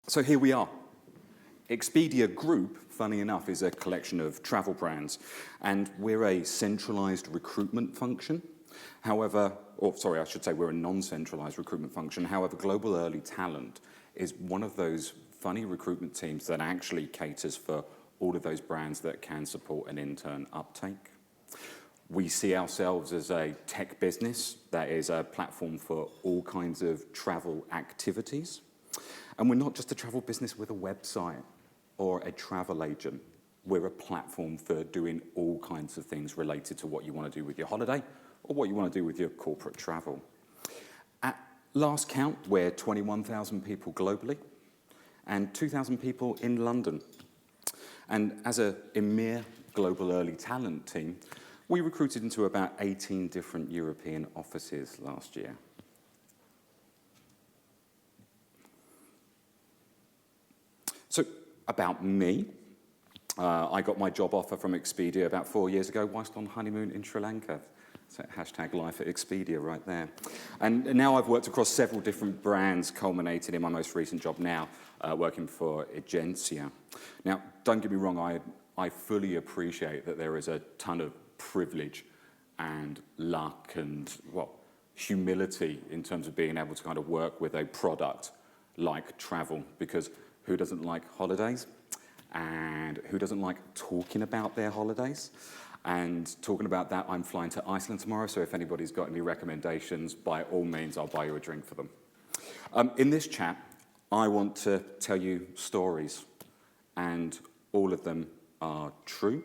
So here we are. Expedia Group, funny enough, is a collection of travel brands, and we're a centralized recruitment function. However, I should say we're a non-centralized recruitment function. However, Global Early Talent is one of those funny recruitment teams that actually caters for all of those brands that can support an intern uptake. We see ourselves as a tech business that is a platform for all kinds of travel activities. And we're not just a travel business with a website or a travel agent. We're a platform for doing all kinds of things related to what you want to do with your holiday or what you want to do with your corporate travel. At last count, we're 21,000 people globally and 2,000 people in London. And as a EMEA Global Early Talent team, we recruited into about 18 different European offices last year. So, about me, I got my job offer from Expedia about 4 years ago whilst on honeymoon in Sri Lanka. So hashtag life at Expedia right there. And now I've worked across several different brands, culminating in my most recent job now, working for Agencia. Now, don't get me wrong, I fully appreciate that there is a ton of privilege and luck and, humility in terms of being able to kind of work with a product like travel, because who doesn't like holidays? And who doesn't like talking about their holidays? And talking about that, I'm flying to Iceland tomorrow, so if anybody's got any recommendations, by all means, I'll buy you a drink for them. In this chat, I want to tell you stories, and all of them are true.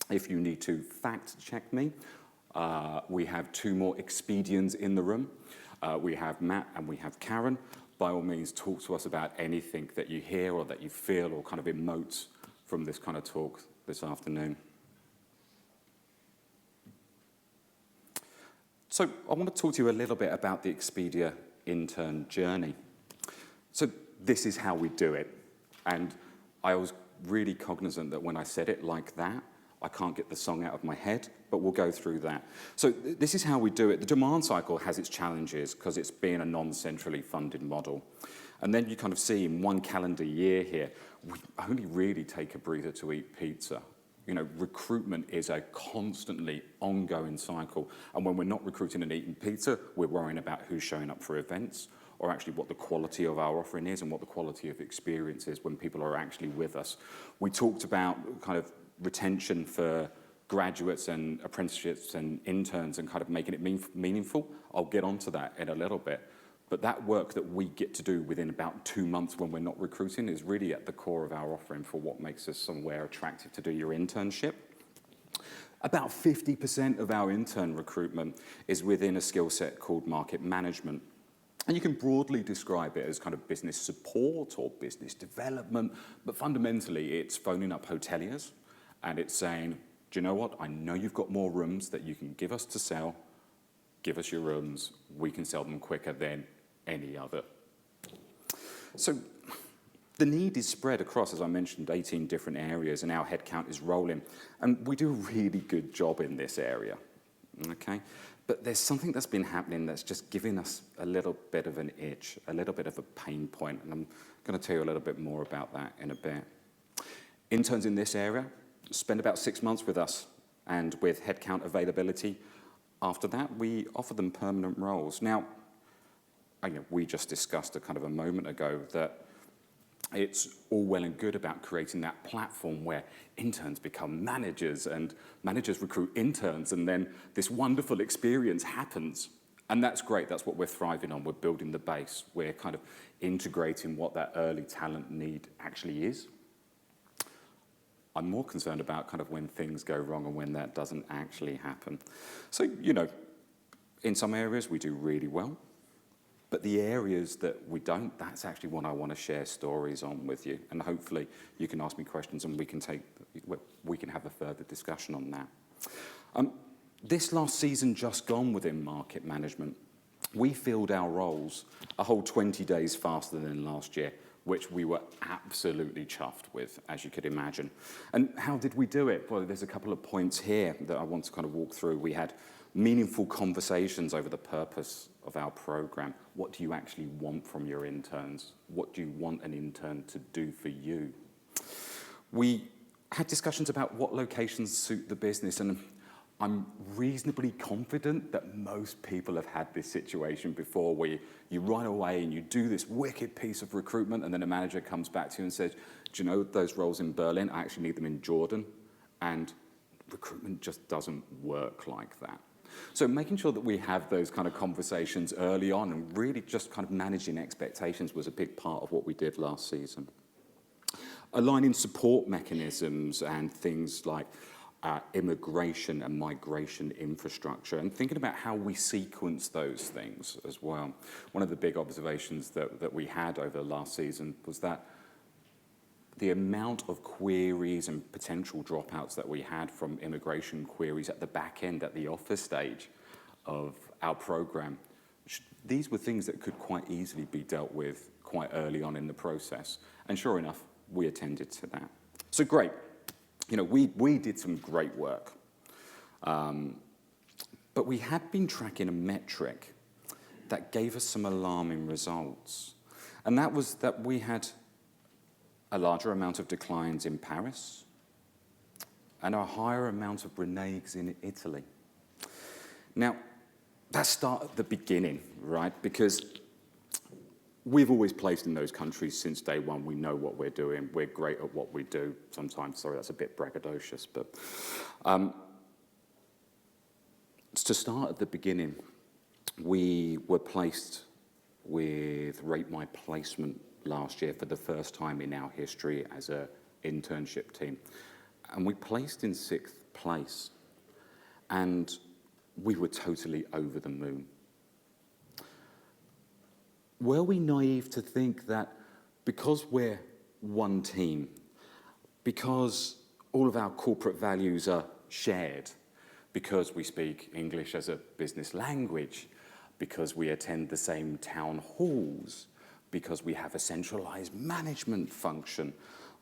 If you need to fact check me, we have 2 more Expedians in the room. We have Matt and we have Karen. By all means, talk to us about anything that you hear or that you feel or kind of emotes from this kind of talk this afternoon. So I want to talk to you a little bit about the Expedia intern journey. So this is how we do it. And I was really cognizant that when I said it like that, I can't get the song out of my head, but we'll go through that. So this is how we do it. The demand cycle has its challenges because it's being a non-centrally funded model. And then you kind of see in 1 calendar year here, we only really take a breather to eat pizza. You know, recruitment is a constantly ongoing cycle. And when we're not recruiting and eating pizza, we're worrying about who's showing up for events, or actually what the quality of our offering is and what the quality of experience is when people are actually with us. We talked about kind of retention for graduates and apprenticeships and interns and kind of making it meaningful. I'll get onto that in a little bit. But that work that we get to do within about 2 months when we're not recruiting is really at the core of our offering for what makes us somewhere attractive to do your internship. About 50% of our intern recruitment is within a skill set called market management. And you can broadly describe it as kind of business support or business development, but fundamentally it's phoning up hoteliers and it's saying, do you know what? I know you've got more rooms that you can give us to sell. Give us your rooms. We can sell them quicker than any other. So the need is spread across, as I mentioned, 18 different areas, and our headcount is rolling. And we do a really good job in this area, okay? But there's something that's been happening that's just giving us a little bit of an itch, a little bit of a pain point, and I'm going to tell you a little bit more about that in a bit. Interns in this area spend about 6 months with us, and with headcount availability, after that, we offer them permanent roles. Now, we just discussed a moment ago that it's all well and good about creating that platform where interns become managers and managers recruit interns, and then this wonderful experience happens. And that's great. That's what we're thriving on. We're building the base. We're kind of integrating what that early talent need actually is. I'm more concerned about kind of when things go wrong and when that doesn't actually happen. So, in some areas we do really well, but the areas that we don't, that's actually what I want to share stories on with you. And hopefully you can ask me questions and we can have a further discussion on that. This last season just gone within market management, we filled our roles a whole 20 days faster than last year, which we were absolutely chuffed with, as you could imagine. And how did we do it? Well, there's a couple of points here that I want to kind of walk through. We had meaningful conversations over the purpose of our program. What do you actually want from your interns? What do you want an intern to do for you? We had discussions about what locations suit the business, and I'm reasonably confident that most people have had this situation before where you run away and you do this wicked piece of recruitment and then a manager comes back to you and says, do you know those roles in Berlin? I actually need them in Jordan. And recruitment just doesn't work like that. So making sure that we have those kind of conversations early on and really just kind of managing expectations was a big part of what we did last season. Aligning support mechanisms and things like immigration and migration infrastructure, and thinking about how we sequence those things as well. One of the big observations that we had over the last season was that the amount of queries and potential dropouts that we had from immigration queries at the back end, at the offer stage of our program, these were things that could quite easily be dealt with quite early on in the process. And sure enough, we attended to that. So great. You know, we did some great work. But we had been tracking a metric that gave us some alarming results. And that was that we had a larger amount of declines in Paris and a higher amount of reneges in Italy. Now, that started at the beginning, right? Because we've always placed in those countries since day one. We know what we're doing. We're great at what we do. Sometimes, sorry, that's a bit braggadocious, but to start at the beginning, we were placed with Rate My Placement last year for the first time in our history as an internship team. And we placed in 6th place. And we were totally over the moon. Were we naive to think that because we're one team, because all of our corporate values are shared, because we speak English as a business language, because we attend the same town halls, because we have a centralized management function,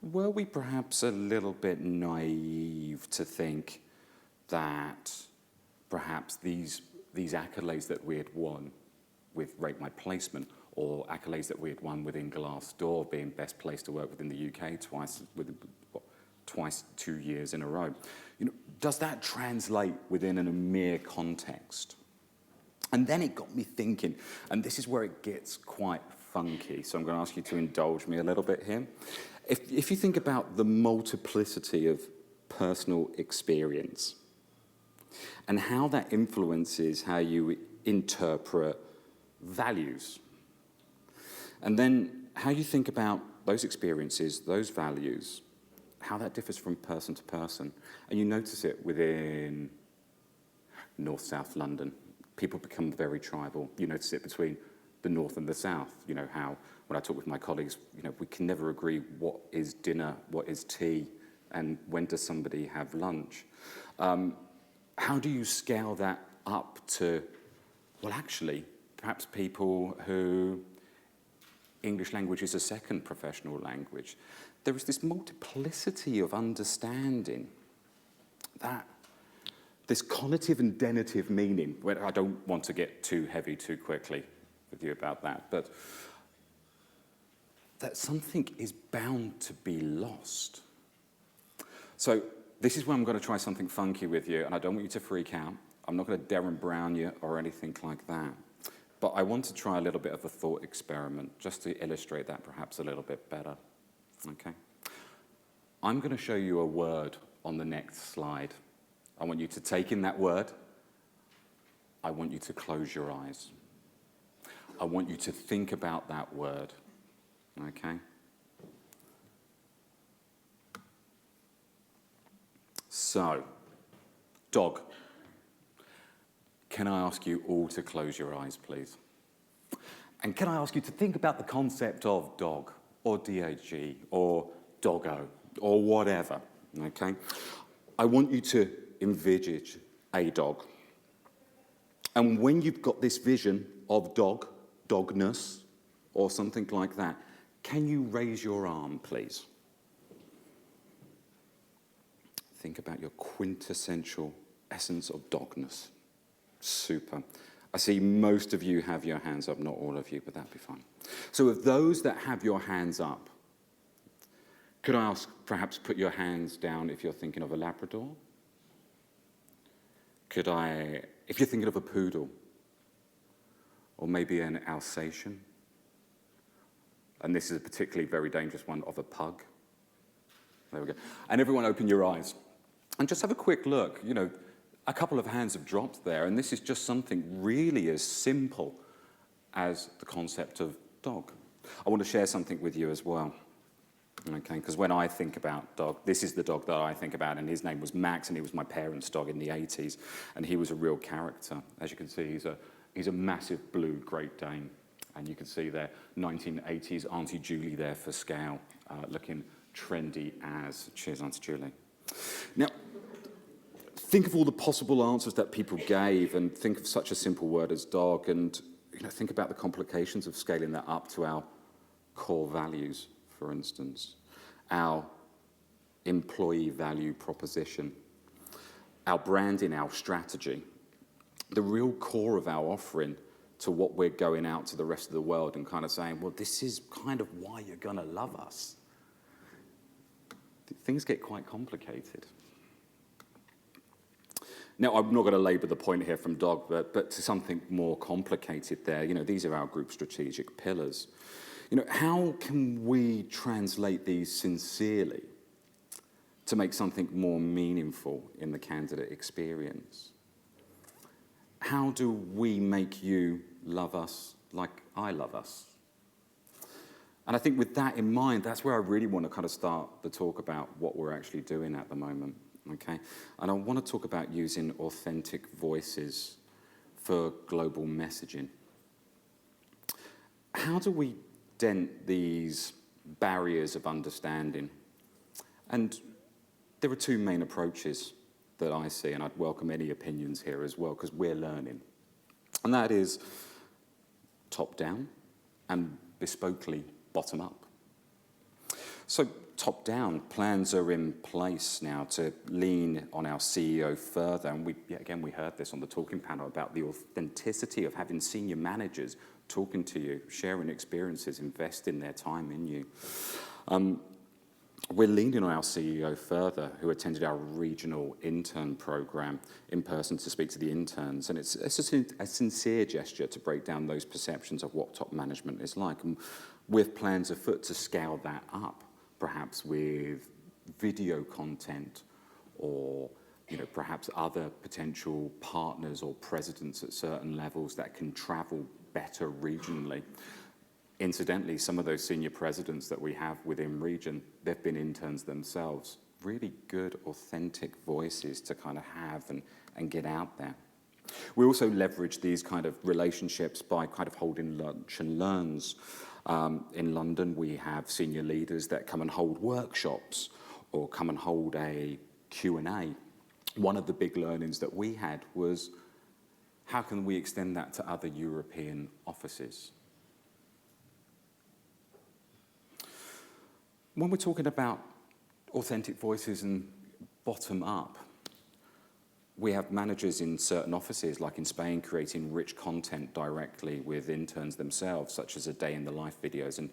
were we perhaps a little bit naive to think that perhaps these accolades that we had won with Rate My Placement, or accolades that we had won within Glassdoor, being best place to work within the UK twice 2 years in a row, you know, does that translate within an EMEA context? And then it got me thinking, and this is where it gets quite funky, so I'm going to ask you to indulge me a little bit here. If you think about the multiplicity of personal experience and how that influences how you interpret values, and then how you think about those experiences, those values, how that differs from person to person, and you notice it within North-South London. People become very tribal. You notice it between the North and the South. You know how, when I talk with my colleagues, you know, we can never agree what is dinner, what is tea, and when does somebody have lunch. How do you scale that up to, well, actually, perhaps people who English language is a second professional language? There is this multiplicity of understanding, that this conative and denitive meaning, where I don't want to get too heavy too quickly with you about that, but that something is bound to be lost. So this is where I'm going to try something funky with you, and I don't want you to freak out. I'm not going to Darren Brown you or anything like that. But I want to try a little bit of a thought experiment just to illustrate that perhaps a little bit better. Okay? I'm going to show you a word on the next slide. I want you to take in that word. I want you to close your eyes. I want you to think about that word. Okay? So, dog. Can I ask you all to close your eyes, please? And can I ask you to think about the concept of dog, or DAG, or doggo, or whatever, okay? I want you to envisage a dog. And when you've got this vision of dog, dogness, or something like that, Can you raise your arm, please? Think about your quintessential essence of dogness. Super. I see most of you have your hands up, not all of you, but that'd be fine. So of those that have your hands up, could I ask, perhaps put your hands down if you're thinking of a Labrador? If you're thinking of a poodle, or maybe an Alsatian, and this is a particularly very dangerous one, of a pug. There we go. And everyone open your eyes. And just have a quick look. You know, a couple of hands have dropped there, and this is just something really as simple as the concept of dog. I want to share something with you as well. Okay, because when I think about dog, this is the dog that I think about, and his name was Max, and he was my parents' dog in the 80s, and he was a real character. As you can see, he's a massive blue Great Dane, and you can see there, 1980s Auntie Julie there for scale, looking trendy as. Cheers, Auntie Julie. Now, think of all the possible answers that people gave, and think of such a simple word as dog, and think about the complications of scaling that up to our core values. For instance, our employee value proposition, our branding, our strategy, the real core of our offering to what we're going out to the rest of the world and kind of saying, well, this is kind of why you're going to love us. Things get quite complicated. Now, I'm not going to labour the point here from dog, but to something more complicated there. These are our group strategic pillars. How can we translate these sincerely to make something more meaningful in the candidate experience? How do we make you love us like I love us? And I think with that in mind, that's where I really want to kind of start the talk about what we're actually doing at the moment, okay? And I want to talk about using authentic voices for global messaging. How do we dent these barriers of understanding? And there are two main approaches that I see, and I'd welcome any opinions here as well, because we're learning. And that is top-down and bespokely bottom-up. So top-down, plans are in place now to lean on our CEO further, and we heard this on the talking panel about the authenticity of having senior managers talking to you, sharing experiences, investing their time in you. We're leaning on our CEO further, who attended our regional intern program in person to speak to the interns. And it's a sincere gesture to break down those perceptions of what top management is like. And with plans afoot to scale that up, perhaps with video content or perhaps other potential partners or presidents at certain levels that can travel better regionally. Incidentally, some of those senior presidents that we have within region, they've been interns themselves. Really good, authentic voices to kind of have and get out there. We also leverage these kind of relationships by kind of holding lunch and learns. In London, we have senior leaders that come and hold workshops or come and hold a Q&A. One of the big learnings that we had was, how can we extend that to other European offices? When we're talking about authentic voices and bottom up, we have managers in certain offices, like in Spain, creating rich content directly with interns themselves, such as a day in the life videos. And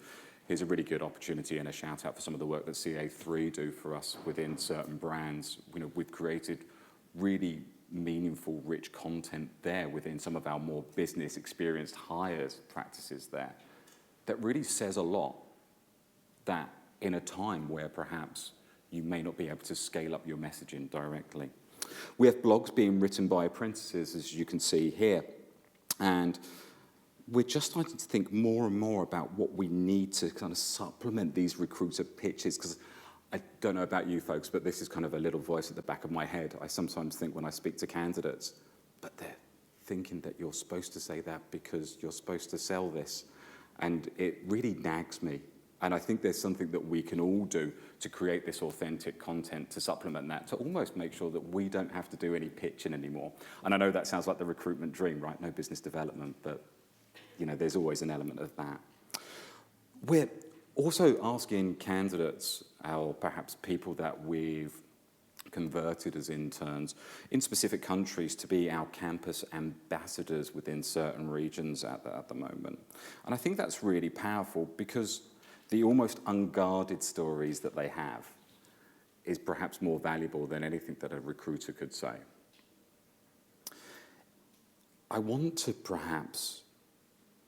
here's a really good opportunity and a shout out for some of the work that CA3 do for us within certain brands. We've created really meaningful, rich content there within some of our more business experienced hires practices there that really says a lot, that in a time where perhaps you may not be able to scale up your messaging directly. We have blogs being written by apprentices, as you can see here, and we're just starting to think more and more about what we need to kind of supplement these recruiter pitches, because I don't know about you folks, but this is kind of a little voice at the back of my head. I sometimes think when I speak to candidates, but they're thinking that you're supposed to say that because you're supposed to sell this, and it really nags me. And I think there's something that we can all do to create this authentic content to supplement that, to almost make sure that we don't have to do any pitching anymore. And I know that sounds like the recruitment dream, right? No business development, but there's always an element of that. We're Also asking candidates, or perhaps people that we've converted as interns in specific countries, to be our campus ambassadors within certain regions at the moment. And I think that's really powerful, because the almost unguarded stories that they have is perhaps more valuable than anything that a recruiter could say. I want to perhaps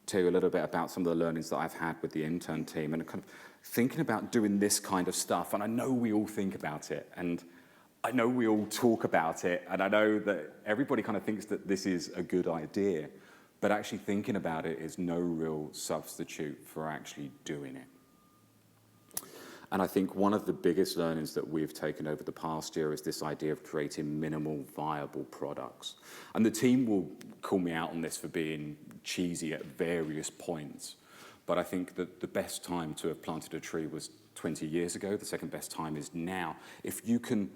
tell you a little bit about some of the learnings that I've had with the intern team, and kind of thinking about doing this kind of stuff. And I know we all think about it, and I know we all talk about it, and I know that everybody kind of thinks that this is a good idea, but actually thinking about it is no real substitute for actually doing it. And I think one of the biggest learnings that we've taken over the past year is this idea of creating minimal viable products. And the team will call me out on this for being cheesy at various points, but I think that the best time to have planted a tree was 20 years ago. The second best time is now. If you can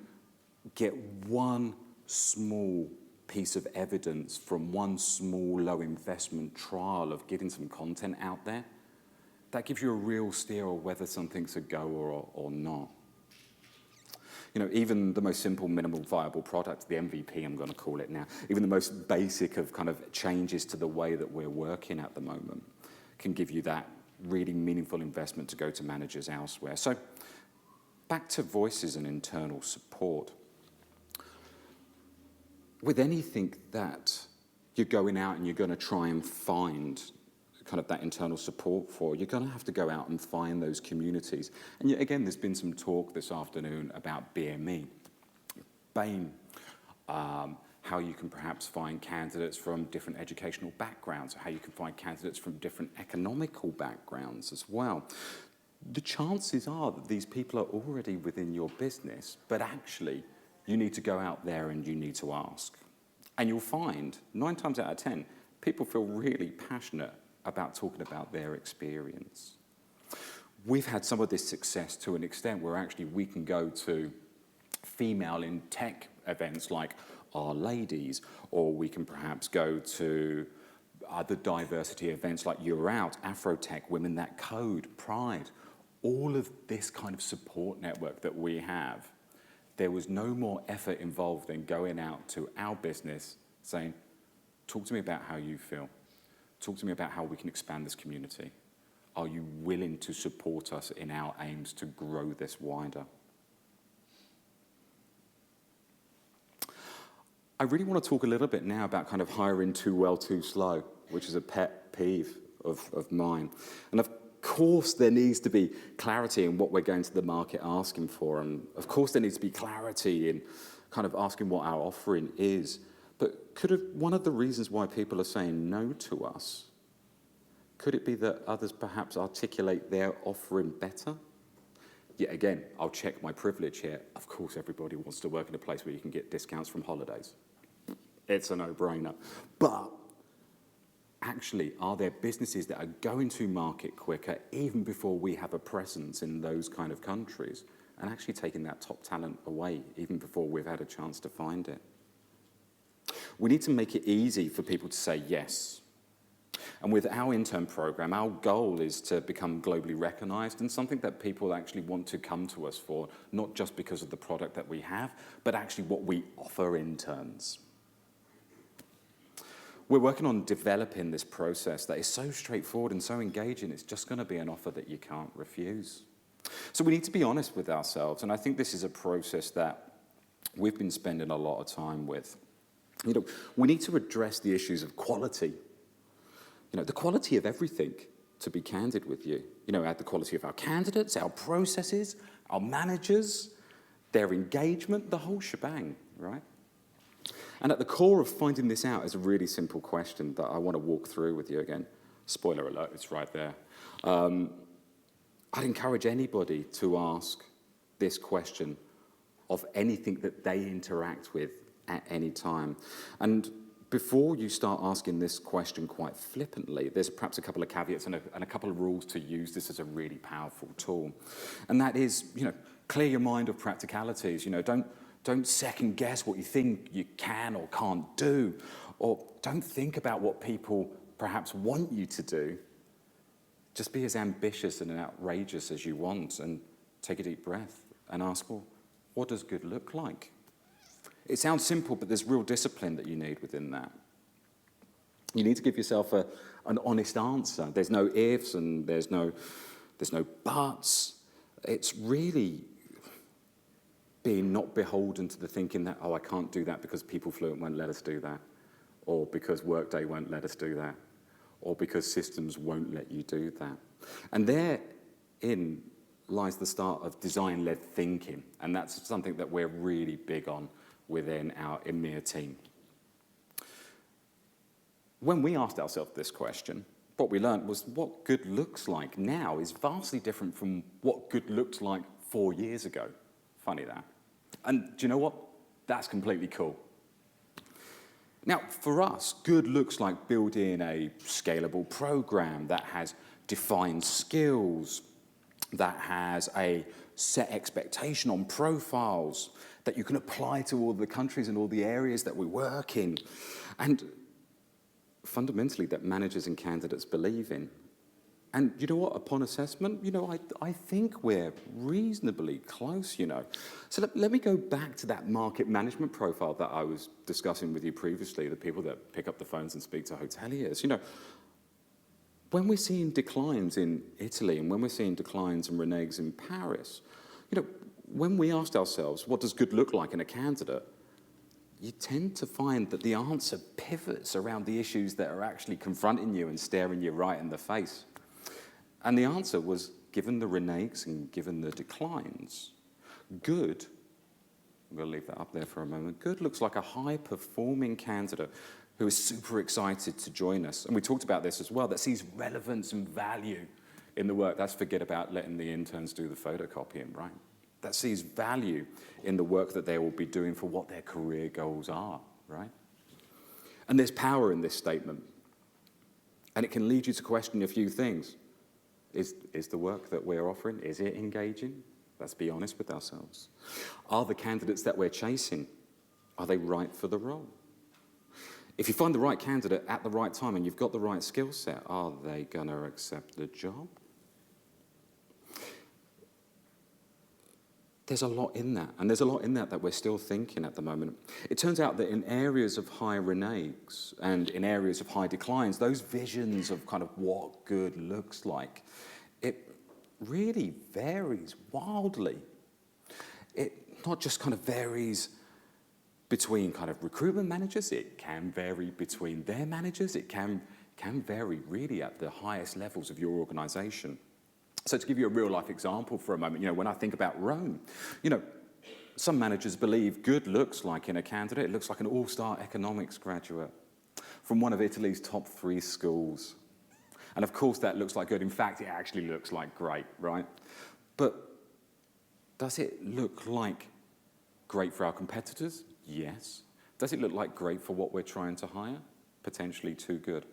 get one small piece of evidence from one small low investment trial of getting some content out there, that gives you a real steer of whether something's a go or not. You know, even the most simple minimal viable product, the MVP I'm going to call it now, even the most basic of kind of changes to the way that we're working at the moment can give you that really meaningful investment to go to managers elsewhere. So back to voices and internal support. With anything that you're going out and you're going to try and find kind of that internal support for, you're going to have to go out and find those communities. And yet again, there's been some talk this afternoon about BME, BAME, how you can perhaps find candidates from different educational backgrounds, how you can find candidates from different economical backgrounds as well. The chances are that these people are already within your business, but actually you need to go out there and you need to ask. And you'll find 9 times out of 10, people feel really passionate about talking about their experience. We've had some of this success to an extent where actually we can go to female in tech events like Our Ladies, or we can perhaps go to other diversity events like You're Out, Afrotech, Women That Code, Pride. All of this kind of support network that we have, there was no more effort involved than going out to our business saying, talk to me about how you feel. Talk to me about how we can expand this community. Are you willing to support us in our aims to grow this wider? I really want to talk a little bit now about kind of hiring too well, too slow, which is a pet peeve of mine. And of course, there needs to be clarity in what we're going to the market asking for. And of course, there needs to be clarity in kind of asking what our offering is. But one of the reasons why people are saying no to us, could it be that others perhaps articulate their offering better? Yet again, I'll check my privilege here. Of course, everybody wants to work in a place where you can get discounts from holidays. It's a no-brainer. But actually, are there businesses that are going to market quicker even before we have a presence in those kind of countries, and actually taking that top talent away even before we've had a chance to find it? We need to make it easy for people to say yes. And with our intern program, our goal is to become globally recognized and something that people actually want to come to us for, not just because of the product that we have, but actually what we offer interns. We're working on developing this process that is so straightforward and so engaging, it's just going to be an offer that you can't refuse. So we need to be honest with ourselves, and I think this is a process that we've been spending a lot of time with. You know, we need to address the issues of quality. You know, the quality of everything, to be candid with you. You know, the quality of our candidates, our processes, our managers, their engagement, the whole shebang, right? And at the core of finding this out is a really simple question that I want to walk through with you again. Spoiler alert, it's right there. I'd encourage anybody to ask this question of anything that they interact with at any time. And before you start asking this question quite flippantly, there's perhaps a couple of caveats and a couple of rules to use this as a really powerful tool. And that is, you know, clear your mind of practicalities. You know, don't second guess what you think you can or can't do, or don't think about what people perhaps want you to do. Just be as ambitious and outrageous as you want, and take a deep breath and ask, well, what does good look like? It sounds simple, but there's real discipline that you need within that. You need to give yourself an honest answer. There's no ifs and there's no buts. It's really being not beholden to the thinking that, oh, I can't do that because PeopleFluent won't let us do that, or because Workday won't let us do that, or because systems won't let you do that. And therein lies the start of design-led thinking, and that's something that we're really big on within our EMEA team. When we asked ourselves this question, what we learned was what good looks like now is vastly different from what good looked like 4 years ago. Funny that. And do you know what? That's completely cool. Now, for us, good looks like building a scalable program that has defined skills, that has a set expectation on profiles, that you can apply to all the countries and all the areas that we work in, and fundamentally that managers and candidates believe in. And you know what, upon assessment, I think we're reasonably close, So let me go back to that market management profile that I was discussing with you previously, the people that pick up the phones and speak to hoteliers. When we're seeing declines in Italy and when we're seeing declines in reneges in Paris, when we asked ourselves, what does good look like in a candidate? You tend to find that the answer pivots around the issues that are actually confronting you and staring you right in the face. And the answer was, given the reneges and given the declines, good, I'm going to leave that up there for a moment, good looks like a high-performing candidate who is super excited to join us. And we talked about this as well, that sees relevance and value in the work. That's forget about letting the interns do the photocopying, right? That sees value in the work that they will be doing for what their career goals are, right? And there's power in this statement. And it can lead you to question a few things. Is the work that we're offering, is it engaging? Let's be honest with ourselves. Are the candidates that we're chasing, are they right for the role? If you find the right candidate at the right time and you've got the right skill set, are they going to accept the job? There's a lot in that, and there's a lot in that we're still thinking at the moment. It turns out that in areas of high reneges and in areas of high declines, those visions of kind of what good looks like, it really varies wildly. It not just kind of varies between kind of recruitment managers, it can vary between their managers, it can vary really at the highest levels of your organization. So to give you a real-life example for a moment, when I think about Rome, some managers believe good looks like in a candidate, it looks like an all-star economics graduate from one of Italy's top 3 schools. And of course that looks like good. In fact, it actually looks like great, right? But does it look like great for our competitors? Yes. Does it look like great for what we're trying to hire? Potentially too good.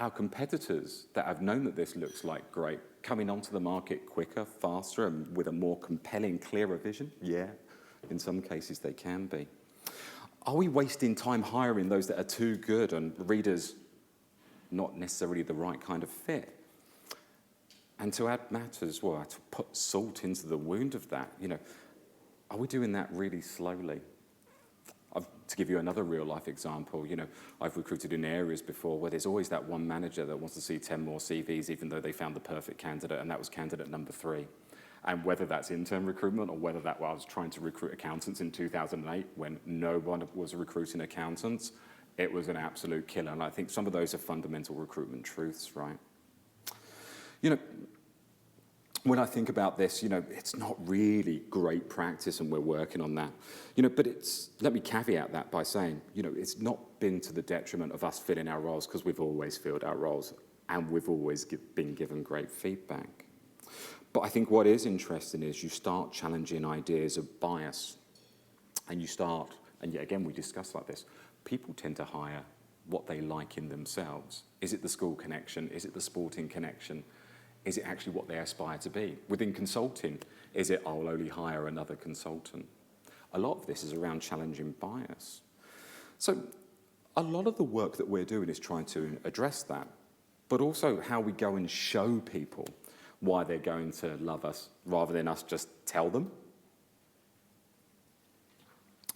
Our competitors that have known that this looks like great, coming onto the market quicker, faster, and with a more compelling, clearer vision? Yeah, in some cases they can be. Are we wasting time hiring those that are too good and readers not necessarily the right kind of fit? And to add matters, to put salt into the wound of that, are we doing that really slowly? To give you another real-life example, I've recruited in areas before where there's always that one manager that wants to see 10 more CVs even though they found the perfect candidate, and that was candidate number 3. And whether that's intern recruitment or whether that was trying to recruit accountants in 2008 when no one was recruiting accountants, it was an absolute killer. And I think some of those are fundamental recruitment truths, right? When I think about this, it's not really great practice and we're working on that. But let me caveat that by saying, it's not been to the detriment of us filling our roles, because we've always filled our roles and we've always been given great feedback. But I think what is interesting is you start challenging ideas of bias, and and yet again we discuss like this, people tend to hire what they like in themselves. Is it the school connection? Is it the sporting connection? Is it actually what they aspire to be? Within consulting, is it I'll only hire another consultant? A lot of this is around challenging bias. So a lot of the work that we're doing is trying to address that. but also how we go and show people why they're going to love us rather than us just tell them.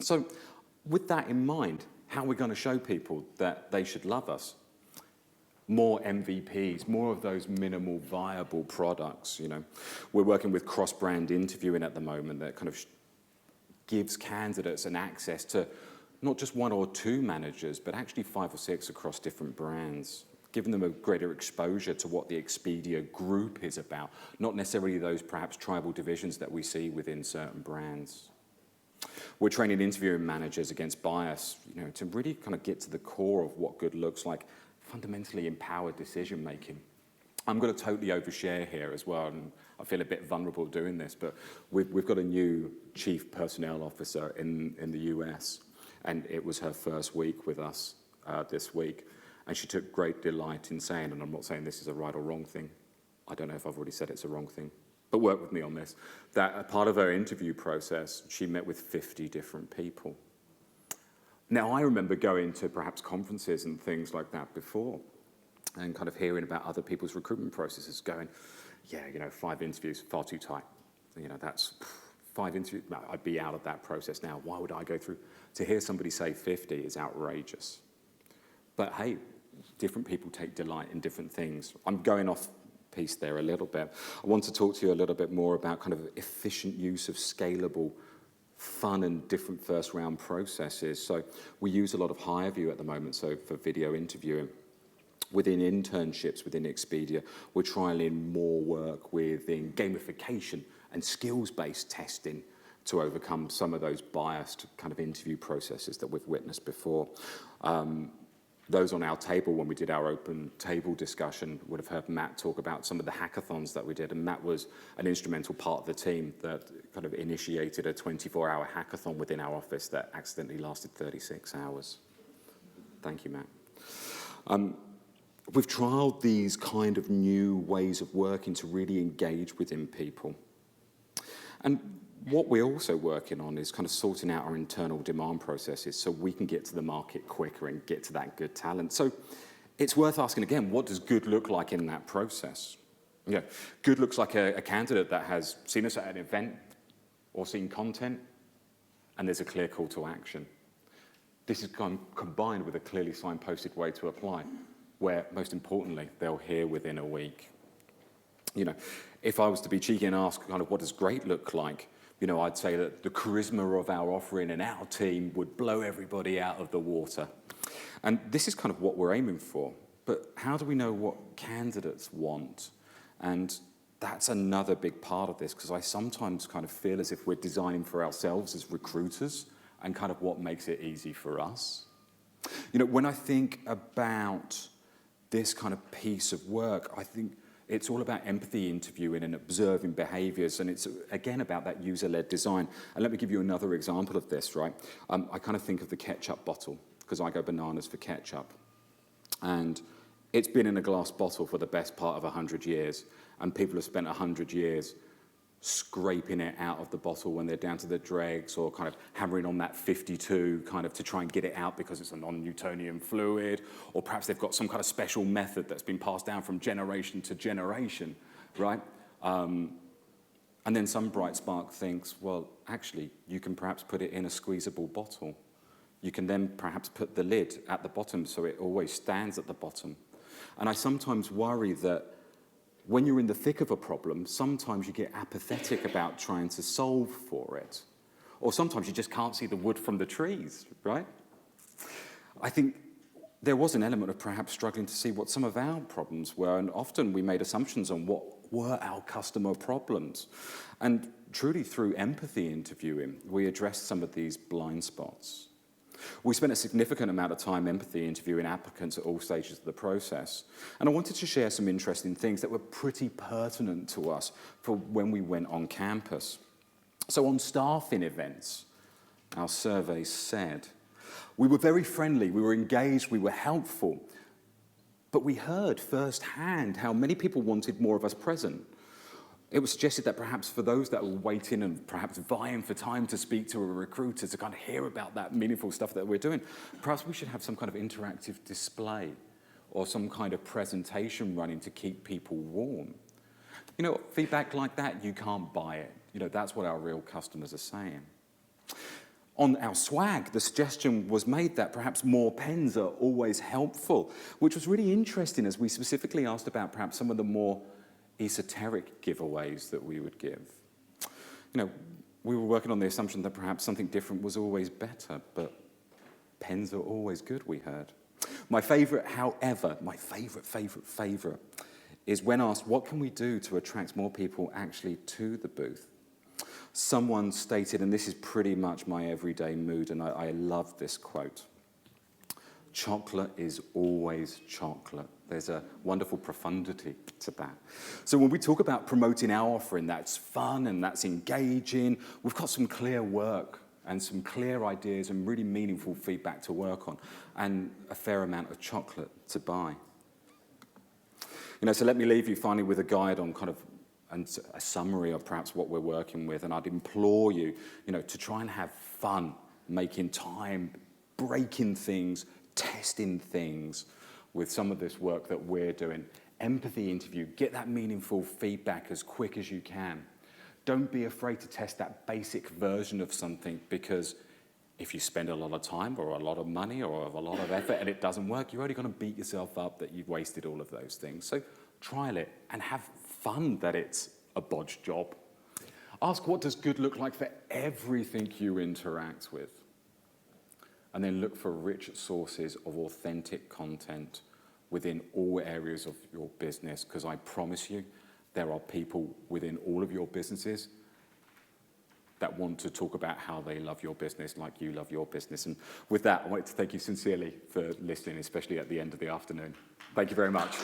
So with that in mind, how are we going to show people that they should love us? More MVPs, more of those minimal viable products, you know. We're working with cross-brand interviewing at the moment that kind of gives candidates an access to not just one or two managers, but actually 5 or 6 across different brands, giving them a greater exposure to what the Expedia group is about, not necessarily those perhaps tribal divisions that we see within certain brands. We're training interviewing managers against bias, you know, to really kind of get to the core of what good looks like, fundamentally empowered decision making. I'm going to totally overshare here as well, and I feel a bit vulnerable doing this, but we've got a new chief personnel officer in the US, and it was her first week with us this week, and she took great delight in saying, and I'm not saying this is a right or wrong thing, I don't know if I've already said it's a wrong thing, but work with me on this, that a part of her interview process, she met with 50 different people. Now, I remember going to perhaps conferences and things like that before and kind of hearing about other people's recruitment processes going, yeah, you know, 5 interviews, far too tight. You know, that's 5 interviews, no, I'd be out of that process now. Why would I go through? To hear somebody say 50 is outrageous. But hey, different people take delight in different things. I'm going off piece there a little bit. I want to talk to you a little bit more about kind of efficient use of scalable, fun and different first round processes. So we use a lot of HireView at the moment, so for video interviewing. Within internships within Expedia, we're trialing more work within gamification and skills-based testing to overcome some of those biased kind of interview processes that we've witnessed before. Those on our table, when we did our open table discussion, would have heard Matt talk about some of the hackathons that we did, and Matt was an instrumental part of the team that kind of initiated a 24-hour hackathon within our office that accidentally lasted 36 hours. Thank you, Matt. We've trialed these kind of new ways of working to really engage within people. And what we're also working on is kind of sorting out our internal demand processes so we can get to the market quicker and get to that good talent. So it's worth asking again, what does good look like in that process? Yeah, good looks like a candidate that has seen us at an event or seen content, and there's a clear call to action. This is combined with a clearly signposted way to apply, where, most importantly, they'll hear within a week. You know, if I was to be cheeky and ask kind of what does great look like, you know, I'd say that the charisma of our offering and our team would blow everybody out of the water. And this is kind of what we're aiming for. But how do we know what candidates want? And that's another big part of this, because I sometimes kind of feel as if we're designing for ourselves as recruiters and kind of what makes it easy for us. You know, when I think about this kind of piece of work, I think it's all about empathy interviewing and observing behaviors, and it's, again, about that user-led design. And let me give you another example of this, right? I kind of think of the ketchup bottle, because I go bananas for ketchup. And it's been in a glass bottle for the best part of 100 years, and people have spent 100 years scraping it out of the bottle when they're down to the dregs, or kind of hammering on that 52 kind of to try and get it out because it's a non-Newtonian fluid, or perhaps they've got some kind of special method that's been passed down from generation to generation, right? And then some bright spark thinks, well, actually, you can perhaps put it in a squeezable bottle. You can then perhaps put the lid at the bottom so it always stands at the bottom. And I sometimes worry that when you're in the thick of a problem, sometimes you get apathetic about trying to solve for it. Or sometimes you just can't see the wood from the trees, right? I think there was an element of perhaps struggling to see what some of our problems were, and often we made assumptions on what were our customer problems. And truly through empathy interviewing, we addressed some of these blind spots. We spent a significant amount of time empathy interviewing applicants at all stages of the process. And I wanted to share some interesting things that were pretty pertinent to us for when we went on campus. So on staffing events, our survey said, we were very friendly, we were engaged, we were helpful, but we heard firsthand how many people wanted more of us present. It was suggested that perhaps for those that were waiting and perhaps vying for time to speak to a recruiter to kind of hear about that meaningful stuff that we're doing, perhaps we should have some kind of interactive display or some kind of presentation running to keep people warm. You know, feedback like that, you can't buy it. You know, that's what our real customers are saying. On our swag, the suggestion was made that perhaps more pens are always helpful, which was really interesting as we specifically asked about perhaps some of the more esoteric giveaways that we would give. You know, we were working on the assumption that perhaps something different was always better, but pens are always good, we heard. My favorite, however, my favorite is when asked, what can we do to attract more people actually to the booth? Someone stated, and this is pretty much my everyday mood, and I love this quote, chocolate is always chocolate. There's a wonderful profundity to that. So when we talk about promoting our offering, that's fun and that's engaging, we've got some clear work and some clear ideas and really meaningful feedback to work on, and a fair amount of chocolate to buy. You know, so let me leave you finally with a guide on kind of and a summary of perhaps what we're working with, and I'd implore you, you know, to try and have fun, making time, breaking things, testing things with some of this work that we're doing. Empathy interview, get that meaningful feedback as quick as you can. Don't be afraid to test that basic version of something, because if you spend a lot of time or a lot of money or a lot of effort and it doesn't work, you're only going to beat yourself up that you've wasted all of those things. So trial it and have fun that it's a bodged job. Ask, what does good look like for everything you interact with? And then look for rich sources of authentic content within all areas of your business, because I promise you, there are people within all of your businesses that want to talk about how they love your business like you love your business. And with that, I wanted to thank you sincerely for listening, especially at the end of the afternoon. Thank you very much.